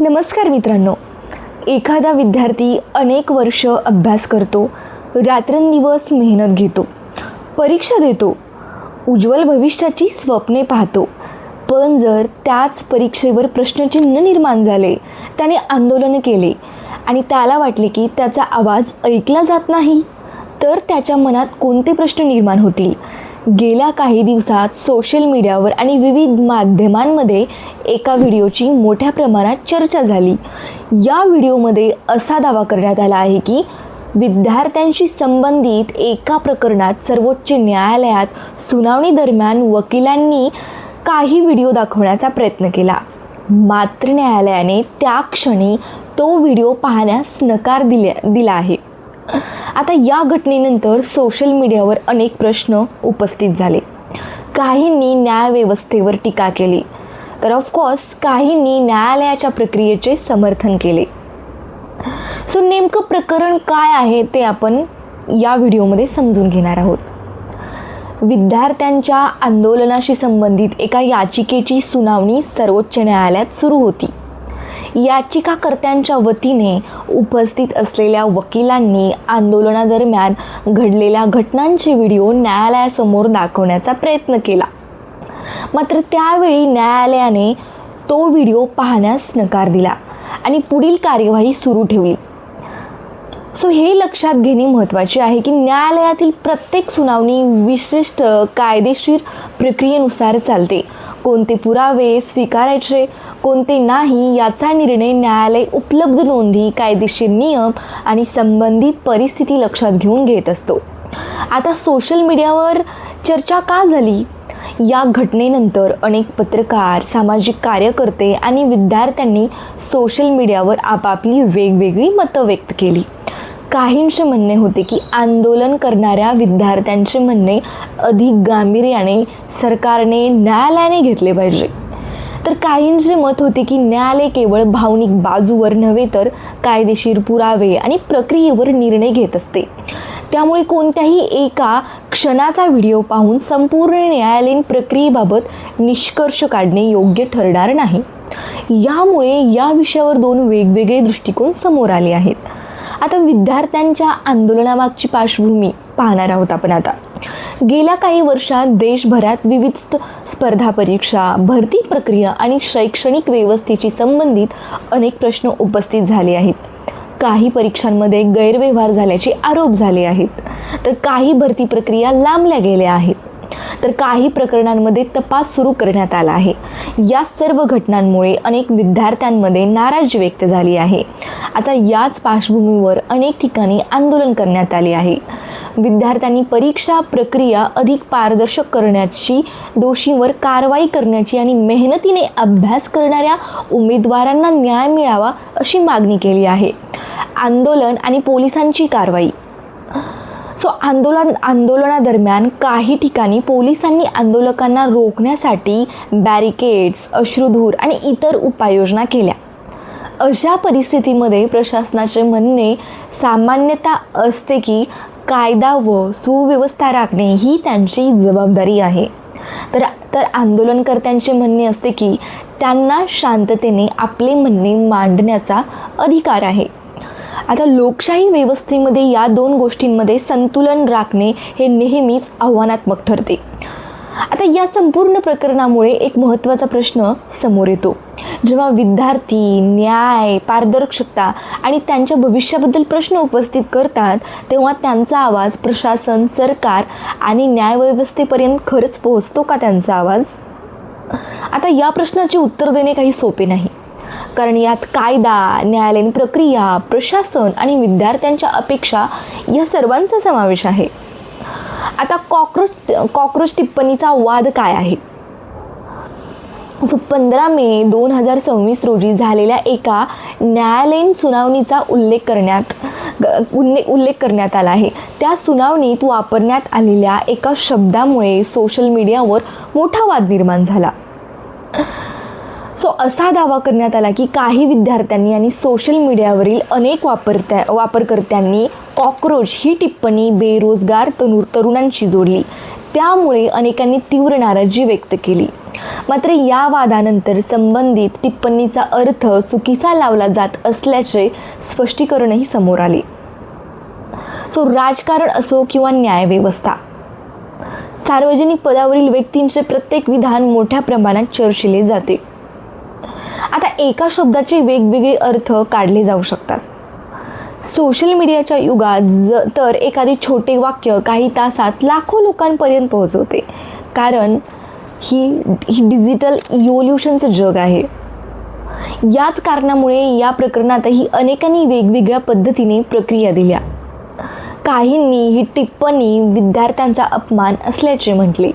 नमस्कार मित्रांनो. एखादा विद्यार्थी अनेक वर्ष अभ्यास करतो, रात्रंदिवस मेहनत घेतो, परीक्षा देतो, उज्ज्वल भविष्याची स्वप्ने पाहतो. पण जर त्याच परीक्षेवर प्रश्नचिन्ह निर्माण झाले, त्याने आंदोलन केले आणि त्याला वाटले की त्याचा आवाज ऐकला जात नाही, तर त्याच्या मनात कोणते प्रश्न निर्माण होतील? गेल्या काही दिवसात सोशल मीडियावर आणि विविध माध्यमांमध्ये एका व्हिडिओची मोठ्या प्रमाणात चर्चा झाली. या व्हिडिओमध्ये असा दावा करण्यात आला आहे की विद्यार्थ्यांशी संबंधित एका प्रकरणात सर्वोच्च न्यायालयात सुनावणी दरम्यान वकिलांनी काही व्हिडिओ दाखवण्याचा प्रयत्न केला. मात्र न्यायालयाने त्या क्षणी तो व्हिडिओ पाहण्यास नकार दिला आहे. आता या घटनेनंतर सोशल मीडियावर अनेक प्रश्न उपस्थित झाले. काहींनी न्यायव्यवस्थेवर टीका केली, तर ऑफकोर्स काहींनी न्यायालयाच्या प्रक्रियेचे समर्थन केले. सो नेमकं प्रकरण काय आहे ते आपण या व्हिडिओमध्ये समजून घेणार आहोत. विद्यार्थ्यांच्या आंदोलनाशी संबंधित एका याचिकेची सुनावणी सर्वोच्च न्यायालयात सुरू होती. याचिकाकर्त्यांच्या वतीने उपस्थित असलेल्या वकिलांनी आंदोलनादरम्यान घडलेल्या घटनांचे व्हिडिओ न्यायालयासमोर दाखवण्याचा प्रयत्न केला. मात्र त्यावेळी न्यायालयाने तो व्हिडिओ पाहण्यास नकार दिला आणि पुढील कार्यवाही सुरू ठेवली. सो हे लक्षात घेणे महत्त्वाचे आहे की न्यायालयातील प्रत्येक सुनावणी विशिष्ट कायदेशीर प्रक्रियेनुसार चालते. कोणते पुरावे स्वीकारायचे, कोणते नाही याचा निर्णय न्यायालय उपलब्ध नोंदी, कायदेशीर नियम आणि संबंधित परिस्थिती लक्षात घेऊन घेत असतो. आता सोशल मीडियावर चर्चा का झाली? या घटनेनंतर अनेक पत्रकार, सामाजिक कार्यकर्ते आणि विद्यार्थ्यांनी सोशल मीडियावर आपापली वेगवेगळी मतं व्यक्त केली. काहींचे म्हणणे होते की आंदोलन करणाऱ्या विद्यार्थ्यांचे म्हणणे अधिक गांभीर्याने सरकारने, न्यायालयाने घेतले पाहिजे. तर काहींचे मत होते की न्यायालय केवळ भावनिक बाजूवर नव्हे तर कायदेशीर पुरावे आणि प्रक्रियेवर निर्णय घेत असते. त्यामुळे कोणत्याही एका क्षणाचा व्हिडिओ पाहून संपूर्ण न्यायालयीन प्रक्रियेबाबत निष्कर्ष काढणे योग्य ठरणार नाही. यामुळे या विषयावर दोन वेगवेगळे दृष्टिकोन समोर आले आहेत. आता विद्यार्थ्यांच्या आंदोलनामागची पार्श्वभूमी पाहणार आहोत आपण. आता गेल्या काही वर्षात देशभरात विविध स्पर्धा परीक्षा, भरती प्रक्रिया आणि शैक्षणिक व्यवस्थेशी संबंधित अनेक प्रश्न उपस्थित झाले आहेत. काही परीक्षांमध्ये गैरव्यवहार झाल्याचे आरोप झाले आहेत, तर काही भरती प्रक्रिया लांबल्या गेल्या आहेत, तर काही प्रकरणांमध्ये तपास सुरू करण्यात आला आहे. या सर्व घटनांमुळे अनेक विद्यार्थ्यांमध्ये नाराजी व्यक्त झाली आहे. आता याच पार्श्वभूमीवर अनेक ठिकाणी आंदोलन करण्यात आले आहे. विद्यार्थ्यांनी परीक्षा प्रक्रिया अधिक पारदर्शक करण्याची, दोषींवर कारवाई करण्याची आणि मेहनतीने अभ्यास करणाऱ्या उमेदवारांना न्याय मिळावा अशी मागणी केली आहे. आंदोलन आणि पोलिसांची कारवाई. सो आंदोलनादरम्यान काही ठिकाणी पोलिसांनी आंदोलकांना रोखण्यासाठी बॅरिकेड्स, अश्रुधूर आणि इतर उपाययोजना केल्या. अशा परिस्थितीमध्ये प्रशासनाचे म्हणणे सामान्यतः असते की कायदा व सुव्यवस्था राखणे ही त्यांची जबाबदारी आहे. तर आंदोलनकर्त्यांचे म्हणणे असते की त्यांना शांततेने आपले म्हणणे मांडण्याचा अधिकार आहे. आता लोकशाही व्यवस्थेमध्ये या दोन गोष्टींमध्ये संतुलन राखणे हे नेहमीच आव्हानात्मक ठरते. आता या संपूर्ण प्रकरणामुळे एक महत्त्वाचा प्रश्न समोर येतो. जेव्हा विद्यार्थी न्याय, पारदर्शकता आणि त्यांच्या भविष्याबद्दल प्रश्न उपस्थित करतात, तेव्हा त्यांचा आवाज प्रशासन, सरकार आणि न्यायव्यवस्थेपर्यंत खरंच पोहोचतो का त्यांचा आवाज? आता या प्रश्नाचे उत्तर देणे काही सोपे नाही, कारण यात कायदा, न्यायालयीन प्रक्रिया, प्रशासन आणि विद्यार्थ्यांच्या अपेक्षा या सर्वांचा समावेश आहे. आता कॉक्रोच टिप्पणीचा वाद काय आहे? 15 मे 2026 रोजी झालेल्या एका न्यायालयीन सुनावणीचा उल्लेख करण्यात आला आहे. त्या सुनावणीत वापरण्यात आलेल्या एका शब्दामुळे सोशल मीडियावर मोठा वाद निर्माण झाला. सो असा दावा करण्यात आला की काही विद्यार्थ्यांनी आणि सोशल मीडियावरील अनेक वापरकर्त्यांनी कॉक्रोच ही टिप्पणी बेरोजगार तरुणांशी जोडली. त्यामुळे अनेकांनी तीव्र नाराजी व्यक्त केली. मात्र या वादानंतर संबंधित टिप्पणीचा अर्थ चुकीचा लावला जात असल्याचे स्पष्टीकरणही समोर आले. राजकारण असो किंवा न्यायव्यवस्था, सार्वजनिक पदावरील व्यक्तींचे प्रत्येक विधान मोठ्या प्रमाणात चर्चिले जाते. आता एका शब्दाचे वेगवेगळे अर्थ काढले जाऊ शकतात. सोशल मीडियाच्या युगात तर एखादे छोटे वाक्य काही तासात लाखो लोकांपर्यंत पोहोचवते, कारण ही डिजिटल इव्होल्युशनचं जग आहे. याच कारणामुळे या प्रकरणातही अनेकांनी वेगवेगळ्या पद्धतीने प्रक्रिया दिल्या. काहींनी ही टिप्पणी विद्यार्थ्यांचा अपमान असल्याचे म्हटले,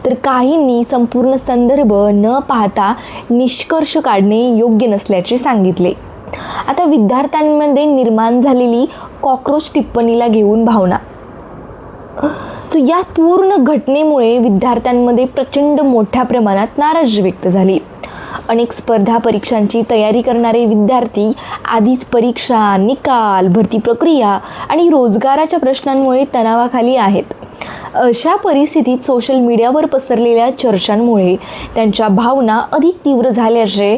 तर काहींनी संपूर्ण संदर्भ न पाहता निष्कर्ष काढणे योग्य नसल्याचे सांगितले. आता विद्यार्थ्यांमध्ये निर्माण झालेली कॉक्रोच टिप्पणीला घेऊन भावना. या पूर्ण घटनेमुळे विद्यार्थ्यांमध्ये प्रचंड मोठ्या प्रमाणात नाराजी व्यक्त झाली. अनेक स्पर्धा परीक्षांची तयारी करणारे विद्यार्थी आधीच परीक्षा, निकाल, भरती प्रक्रिया आणि रोजगाराच्या प्रश्नांमुळे तणावाखाली आहेत. अशा परिस्थितीत सोशल मीडियावर पसरलेल्या चर्चांमुळे त्यांच्या भावना अधिक तीव्र झाल्याचे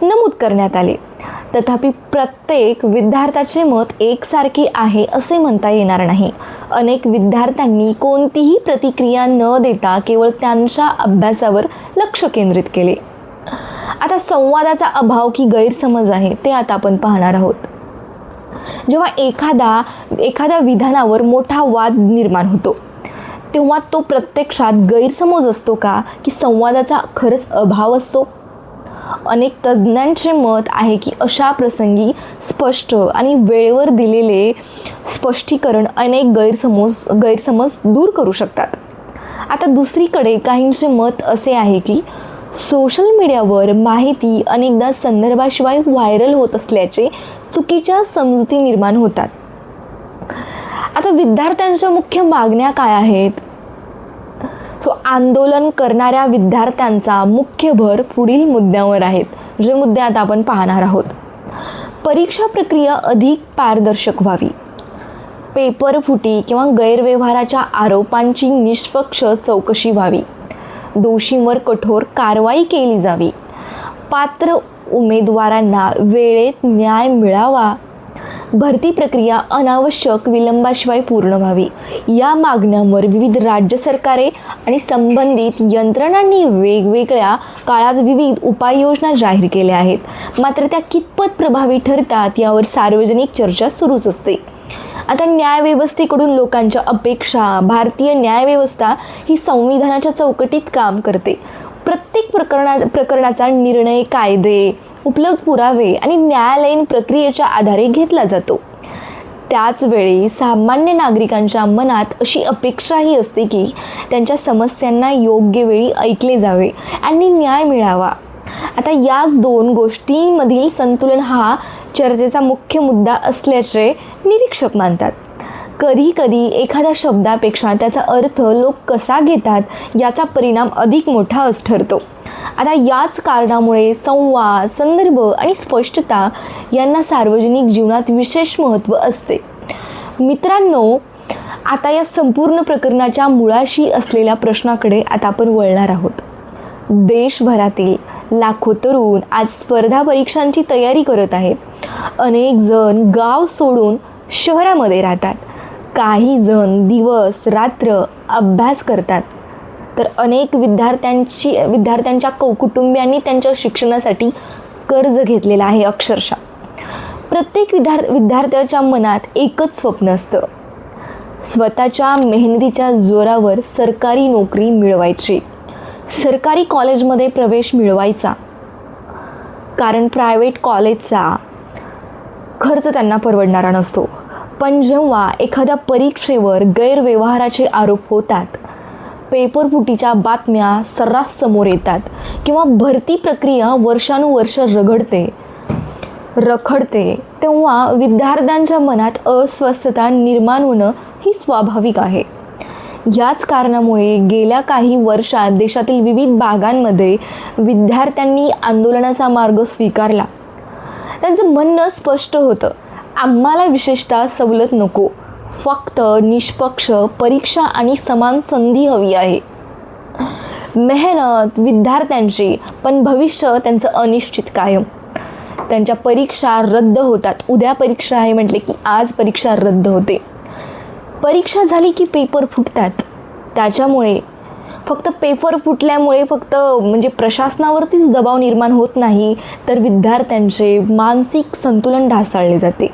नमूद करण्यात आले. तथापि प्रत्येक विद्यार्थ्याचे मत एकसारखे आहे असे म्हणता येणार नाही. अनेक विद्यार्थ्यांनी कोणतीही प्रतिक्रिया न देता केवळ त्यांच्या अभ्यासावर लक्ष केंद्रित केले. आता संवादाचा अभाव की गैरसमज आहे ते आता आपण पाहणार आहोत. जेव्हा एखाद्या विधानावर मोठा वाद निर्माण होतो, तेव्हा तो प्रत्यक्षात गैरसमज असतो का की संवादाचा खरंच अभाव असतो? अनेक तज्ज्ञांचे मत आहे की अशा प्रसंगी स्पष्ट आणि वेळेवर दिलेले स्पष्टीकरण अनेक गैरसमज दूर करू शकतात. आता दुसरीकडे काहींचे मत असे आहे की सोशल मीडियावर माहिती अनेकदा संदर्भाशिवाय व्हायरल होत असल्याचे चुकीच्या समजुती निर्माण होतात. आता विद्यार्थ्यांच्या मुख्य मागण्या काय आहेत? आंदोलन करणाऱ्या विद्यार्थ्यांचा मुख्य भर पुढील मुद्द्यांवर आहेत, जे मुद्दे आता आपण पाहणार आहोत. परीक्षा प्रक्रिया अधिक पारदर्शक व्हावी, पेपर फुटी किंवा गैरव्यवहाराच्या आरोपांची निष्पक्ष चौकशी व्हावी, दोषींवर कठोर कारवाई केली जावी, पात्र उमेदवारांना वेळेत न्याय मिळावा, भरती प्रक्रिया अनावश्यक विलंबाशिवाय पूर्ण व्हावी. या मागण्यांवर विविध राज्य सरकारे आणि संबंधित यंत्रणांनी वेगवेगळ्या काळात विविध उपाययोजना जाहीर केल्या आहेत. मात्र त्या कितपत प्रभावी ठरतात यावर सार्वजनिक चर्चा सुरूच असते. आता न्यायव्यवस्थेकडून लोकांच्या अपेक्षा. भारतीय न्यायव्यवस्था ही संविधानाच्या चौकटीत काम करते. प्रत्येक प्रकरणाचा निर्णय कायदे, उपलब्ध पुरावे आणि न्यायालयीन प्रक्रियेच्या आधारे घेतला जातो. त्याचवेळी सामान्य नागरिकांच्या मनात अशी अपेक्षाही असते की त्यांच्या समस्यांना योग्य वेळी ऐकले जावे आणि न्याय मिळावा. आता याच दोन गोष्टींमधील संतुलन हा चर्चेचा मुख्य मुद्दा असल्याचे निरीक्षक मानतात. कधी एखाद्या शब्दापेक्षा त्याचा अर्थ लोक कसा घेतात याचा परिणाम अधिक मोठा ठरतो. आता याच कारणामुळे संवाद, संदर्भ आणि स्पष्टता यांना सार्वजनिक जीवनात विशेष महत्त्व असते. मित्रांनो, आता या संपूर्ण प्रकरणाच्या मुळाशी असलेल्या प्रश्नाकडे आता आपण वळणार आहोत. देशभरातील लाखो तरुण आज स्पर्धा परीक्षांची तयारी करत आहेत. अनेक जण गाव सोडून शहरामध्ये राहतात. काही जण दिवस रात्र अभ्यास करतात, तर अनेक विद्यार्थ्यांच्या कुटुंबियांनी त्यांच्या शिक्षणासाठी कर्ज घेतलेलं आहे. अक्षरशः प्रत्येक विद्यार्थ्याच्या मनात एकच स्वप्न असतं, स्वतःच्या मेहनतीच्या जोरावर सरकारी नोकरी मिळवायची, सरकारी कॉलेजमध्ये प्रवेश मिळवायचा, कारण प्रायव्हेट कॉलेजचा खर्च त्यांना परवडणारा नसतो. पण जेव्हा एखाद्या परीक्षेवर गैरव्यवहाराचे आरोप होतात, पेपर फुटीच्या बातम्या सर्रास समोर येतात किंवा भरती प्रक्रिया वर्षानुवर्ष रखडते, तेव्हा विद्यार्थ्यांच्या मनात अस्वस्थता निर्माण होणं ही स्वाभाविक आहे. याच कारणामुळे गेल्या काही वर्षात देशातील विविध भागांमध्ये विद्यार्थ्यांनी आंदोलनाचा मार्ग स्वीकारला. त्यांचं म्हणणं स्पष्ट होतं, आम्हाला विशेषतः सवलत नको, फक्त निष्पक्ष परीक्षा आणि समान संधी हवी आहे. मेहनत विद्यार्थ्यांची, पण भविष्य त्यांचं अनिश्चित कायम. त्यांच्या परीक्षा रद्द होतात. उद्या परीक्षा आहे म्हटले की आज परीक्षा रद्द होते. परीक्षा झाली की पेपर फुटतात. त्याच्यामुळे फक्त पेपर फुटल्यामुळे फक्त म्हणजे प्रशासनावरतीच दबाव निर्माण होत नाही, तर विद्यार्थ्यांचे मानसिक संतुलन ढासळले जाते.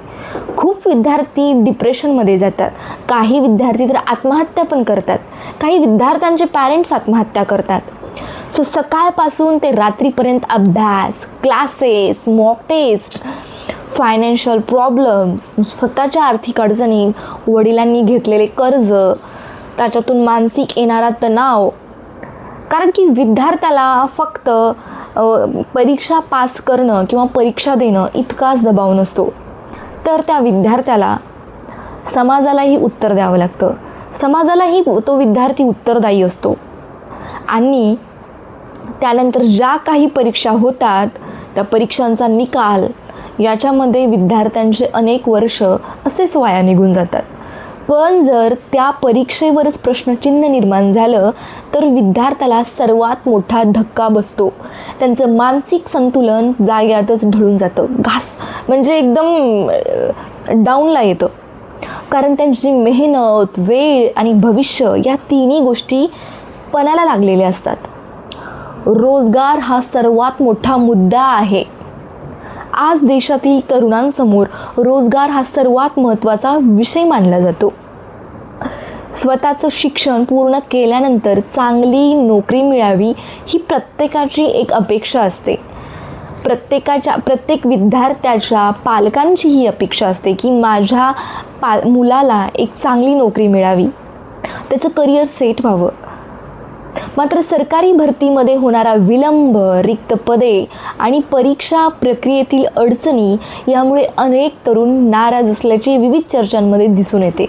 खूप विद्यार्थी डिप्रेशनमध्ये जातात. काही विद्यार्थी तर आत्महत्या पण करतात. काही विद्यार्थ्यांचे पॅरेंट्स आत्महत्या करतात. सो सकाळपासून ते रात्रीपर्यंत अभ्यास, classes, mock test, financial problems, स्वतःच्या आर्थिक अडचणी, वडिलांनी घेतलेले कर्ज, त्याच्यातून मानसिक येणारा तणाव. कारण की विद्यार्थ्याला फक्त परीक्षा पास करणं किंवा परीक्षा देणं इतकाच दबाव नसतो, तर त्या विद्यार्थ्याला समाजालाही उत्तर द्यावं लागतं. समाजालाही तो विद्यार्थी उत्तरदायी असतो. आणि त्यानंतर ज्या काही परीक्षा होतात त्या परीक्षांचा निकाल याच्यामध्ये विद्यार्थ्यांचे अनेक वर्ष असेच वाया निघून जातात. पण जर त्या परीक्षेवरच प्रश्नचिन्ह निर्माण झालं तर विद्यार्थ्याला सर्वात मोठा धक्का बसतो. त्यांचं मानसिक संतुलन जाग्यातच ढळून जातं. म्हणजे एकदम डाऊनला येतं. कारण त्यांची मेहनत, वेळ आणि भविष्य या तिन्ही गोष्टी पणाला लागलेल्या असतात. रोजगार हा सर्वात मोठा मुद्दा आहे. आज देशातील तरुणांसमोर रोजगार हा सर्वात महत्त्वाचा विषय मानला जातो. स्वतःचं शिक्षण पूर्ण केल्यानंतर चांगली नोकरी मिळावी ही प्रत्येकाची एक अपेक्षा असते. प्रत्येक विद्यार्थ्याच्या पालकांची ही अपेक्षा असते की माझ्या मुलाला एक चांगली नोकरी मिळावी, त्याचं करिअर सेट व्हावं. मात्र सरकारी भरतीमध्ये होणारा विलंब, रिक्त पदे आणि परीक्षा प्रक्रियेतील अडचणी यामुळे अनेक तरुण नाराज असल्याचे विविध चर्चांमध्ये दिसून येते.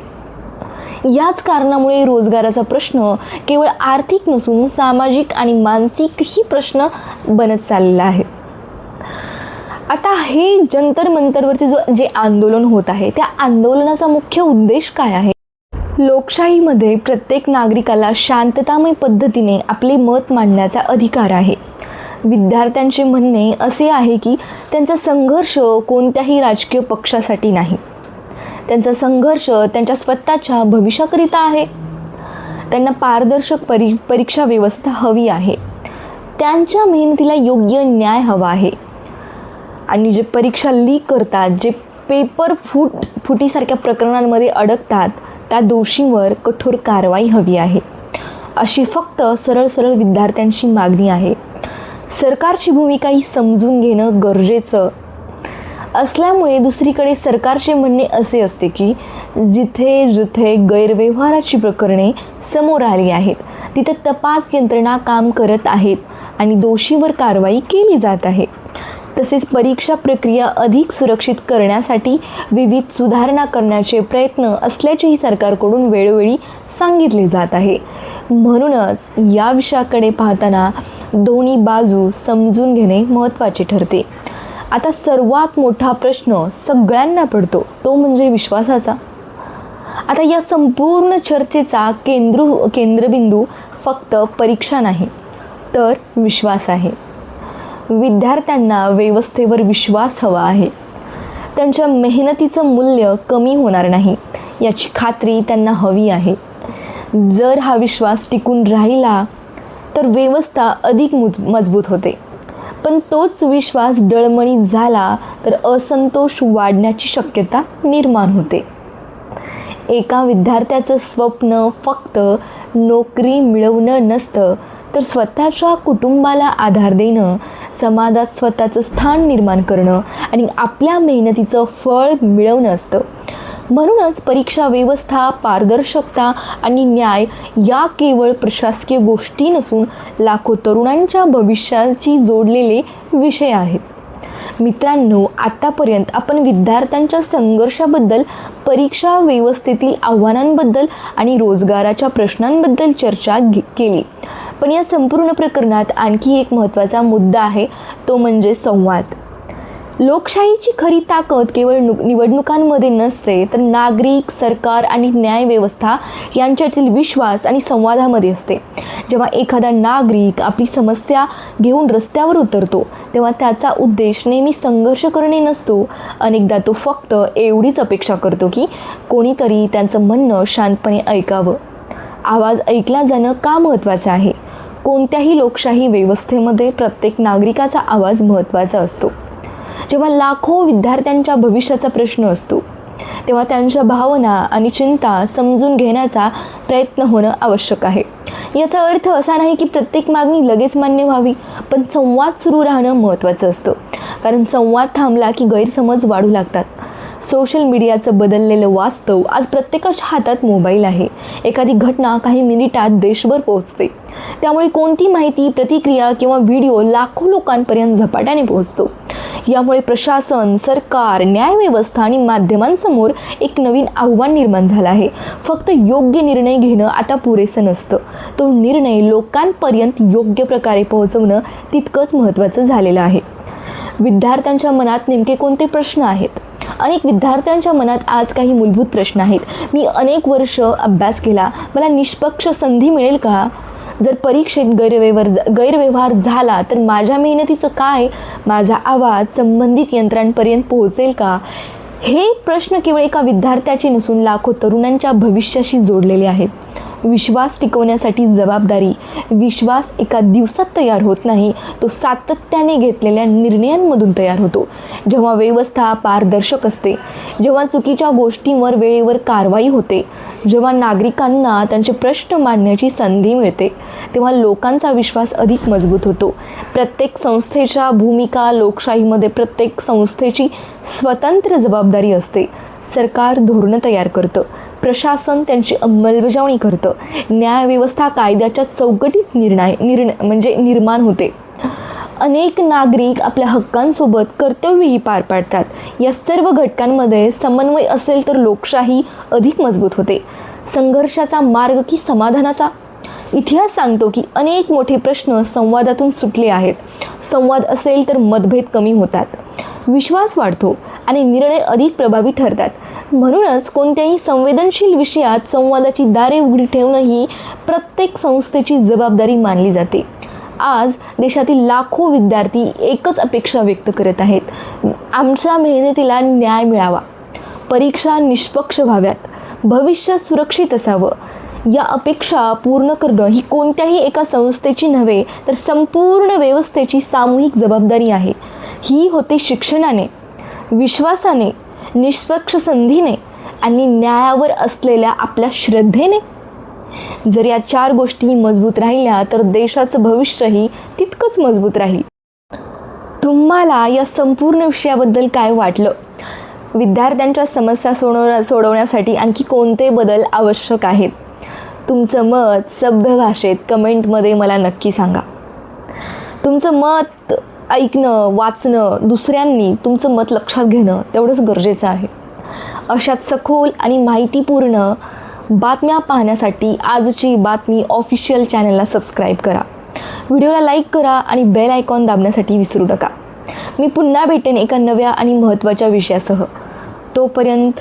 याच कारणामुळे रोजगाराचा प्रश्न केवळ आर्थिक नसून सामाजिक आणि मानसिकही प्रश्न बनत चाललेला आहे. आता हे जंतर मंतरवरती जे आंदोलन होत आहे त्या आंदोलनाचा मुख्य उद्देश काय आहे? लोकशाहीमध्ये प्रत्येक नागरिकाला शांततामय पद्धतीने आपले मत मांडण्याचा अधिकार आहे. विद्यार्थ्यांचे म्हणणे असे आहे की त्यांचा संघर्ष कोणत्याही राजकीय पक्षासाठी नाही. त्यांचा संघर्ष त्यांच्या स्वतःच्या भविष्याकरिता आहे. त्यांना पारदर्शक परीक्षा व्यवस्था हवी आहे. त्यांच्या मेहनतीला योग्य न्याय हवा आहे. आणि जे परीक्षा लीक करतात, जे पेपर फुटीसारख्या प्रकरणांमध्ये अडकतात त्या दोषींवर कठोर कारवाई हवी आहे, अशी फक्त सरळ विद्यार्थ्यांची मागणी आहे. सरकारची भूमिका ही समजून घेणं गरजेचं असल्यामुळे दुसरीकडे सरकारचे म्हणणे असे असते की जिथे गैरव्यवहाराची प्रकरणे समोर आली आहेत तिथे तपास यंत्रणा काम करत आहेत आणि दोषीवर कारवाई केली जात आहे. तसेच परीक्षा प्रक्रिया अधिक सुरक्षित करण्यासाठी विविध सुधारणा करण्याचे प्रयत्न असल्याचेही सरकारकडून वेळोवेळी सांगितले जात आहे. म्हणूनच या विषयाकडे पाहताना दोन्ही बाजू समजून घेणे महत्त्वाचे ठरते. आता सर्वात मोठा प्रश्न सगळ्यांना पडतो तो म्हणजे विश्वासाचा. आता या संपूर्ण चर्चेचा केंद्रबिंदू फक्त परीक्षा नाही तर विश्वास आहे. विद्यार्थ्यांना व्यवस्थेवर विश्वास हवा आहे. त्यांच्या मेहनतीचं मूल्य कमी होणार नाही याची खात्री त्यांना हवी आहे. जर हा विश्वास टिकून राहिला तर व्यवस्था अधिक मजबूत होते. पण तोच विश्वास डळमळीत झाला तर असंतोष वाढण्याची शक्यता निर्माण होते. एका विद्यार्थ्याचं स्वप्न फक्त नोकरी मिळवणं नसतं तर स्वतःच्या कुटुंबाला आधार देणं, समाजात स्वतःचं स्थान निर्माण करणं आणि आपल्या मेहनतीचं फळ मिळवणं असतं. म्हणूनच परीक्षा व्यवस्था, पारदर्शकता आणि न्याय या केवळ प्रशासकीय गोष्टी नसून लाखो तरुणांच्या भविष्याशी जोडलेले विषय आहेत. मित्रांनो, आतापर्यंत आपण विद्यार्थ्यांच्या संघर्षाबद्दल, परीक्षा व्यवस्थेतील आव्हानांबद्दल आणि रोजगाराच्या प्रश्नांबद्दल चर्चा केली. पण या संपूर्ण प्रकरणात आणखी एक महत्त्वाचा मुद्दा आहे तो म्हणजे संवाद. लोकशाहीची खरी ताकद केवळ निवडणुकांमध्ये नसते, तर नागरिक, सरकार आणि न्यायव्यवस्था यांच्यातील विश्वास आणि संवादामध्ये असते. जेव्हा एखादा नागरिक आपली समस्या घेऊन रस्त्यावर उतरतो, तेव्हा त्याचा उद्देश नेहमी संघर्ष करणे नसतो. अनेकदा तो फक्त एवढीच अपेक्षा करतो की कोणीतरी त्यांचं म्हणणं शांतपणे ऐकावं. आवाज ऐकला जाणं का महत्त्वाचं आहे? कोणत्याही लोकशाही व्यवस्थेमध्ये प्रत्येक नागरिकाचा आवाज महत्त्वाचा असतो. जेव्हा लाखो विद्यार्थ्यांच्या भविष्याचा प्रश्न असतो, तेव्हा त्यांच्या भावना आणि चिंता समजून घेण्याचा प्रयत्न होणं आवश्यक आहे. याचा अर्थ असा नाही की प्रत्येक मागणी लगेच मान्य व्हावी, पण संवाद सुरू राहणं महत्त्वाचं असतं. कारण संवाद थांबला की गैरसमज वाढू लागतात. सोशल मीडियाचं बदललेलं वास्तव आज प्रत्येकाच्या हातात मोबाईल आहे. एखादी घटना काही मिनिटात देशभर पोहोचते. त्यामुळे कोणती माहिती, प्रतिक्रिया किंवा व्हिडिओ लाखो लोकांपर्यंत झपाट्याने पोहोचतो. यामुळे प्रशासन, सरकार, न्यायव्यवस्था आणि माध्यमांसमोर एक नवीन आव्हान निर्माण झालं आहे. फक्त योग्य निर्णय घेणं आता पुरेसं नसतं, तो निर्णय लोकांपर्यंत योग्य प्रकारे पोहोचवणं तितकंच महत्त्वाचं झालेलं आहे. विद्यार्थ्यांच्या मनात नेमके कोणते प्रश्न आहेत? अनेक विद्यार्थ्यांच्या मनात आज काही मूलभूत प्रश्न आहेत. मी अनेक वर्ष अभ्यास केला, मला निष्पक्ष संधी मिळेल का? जर परीक्षेत गैरव्यवहार झाला तर माझ्या मेहनतीचं काय? माझा आवाज संबंधित यंत्रांपर्यंत पोहोचेल का? हे प्रश्न केवळ एका विद्यार्थ्याचे नसून लाखो तरुणांच्या भविष्याशी जोडलेले आहेत. विश्वास टिकवण्यासाठी जबाबदारी. विश्वास एका दिवसात तयार होत नाही, तो सातत्याने घेतलेल्या निर्णयांमधून तयार होतो. जेव्हा व्यवस्था पारदर्शक असते, जेव्हा चुकीच्या गोष्टींवर वेळेवर कारवाई होते, जेव्हा नागरिकांना त्यांचे प्रश्न मांडण्याची संधी मिळते, तेव्हा लोकांचा विश्वास अधिक मजबूत होतो. प्रत्येक संस्थेच्या भूमिका लोकशाहीमध्ये प्रत्येक संस्थेची स्वतंत्र जबाबदारी असते. सरकार धोरणं तयार करतं, प्रशासन त्यांची अंमलबजावणी करतं, न्यायव्यवस्था कायद्याच्या चौकटीत निर्माण होते. अनेक नागरिक आपल्या हक्कांसोबत कर्तव्यही पार पाडतात. या सर्व घटकांमध्ये समन्वय असेल तर लोकशाही अधिक मजबूत होते. संघर्षाचा मार्ग की समाधानाचा? इतिहास सांगतो की अनेक मोठे प्रश्न संवादातून सुटले आहेत. संवाद असेल तर मतभेद कमी होतात, विश्वास वाढतो आणि निर्णय अधिक प्रभावी ठरतात. म्हणूनच कोणत्याही संवेदनशील विषयात संवादाची दारे उघडी ठेवणं ही प्रत्येक संस्थेची जबाबदारी मानली जाते. आज देशातील लाखो विद्यार्थी एकच अपेक्षा व्यक्त करत आहेत, आमच्या मेहनतीला न्याय मिळावा, परीक्षा निष्पक्ष व्हाव्यात, भविष्य सुरक्षित असावं. या अपेक्षा पूर्ण करणं ही कोणत्याही एका संस्थेची नव्हे, तर संपूर्ण व्यवस्थेची सामूहिक जबाबदारी आहे. ही होते शिक्षणाने, विश्वासाने, निष्पक्ष संधीने आणि न्यायावर असलेल्या आपल्या श्रद्धेने. जर या 4 गोष्टी मजबूत राहिल्या तर देशाचं भविष्यही तितकंच मजबूत राहील. तुम्हाला या संपूर्ण विषयाबद्दल काय वाटलं? विद्यार्थ्यांच्या समस्या सोडवण्यासाठी आणखी कोणते बदल आवश्यक आहेत? तुमचं मत सभ्य भाषेत कमेंटमध्ये मला नक्की सांगा. तुमचं मत ऐकणं, वाचणं, दुसऱ्यांनी तुमचं मत लक्षात घेणं तेवढंच गरजेचं आहे. अशाच सखोल आणि माहितीपूर्ण बातम्या पाहण्यासाठी आजची बातमी ऑफिशियल चॅनलला सबस्क्राईब करा. व्हिडिओला लाईक करा आणि बेल आयकॉन दाबण्यासाठी विसरू नका. मी पुन्हा भेटेन एका नव्या आणि महत्त्वाच्या विषयासह. तोपर्यंत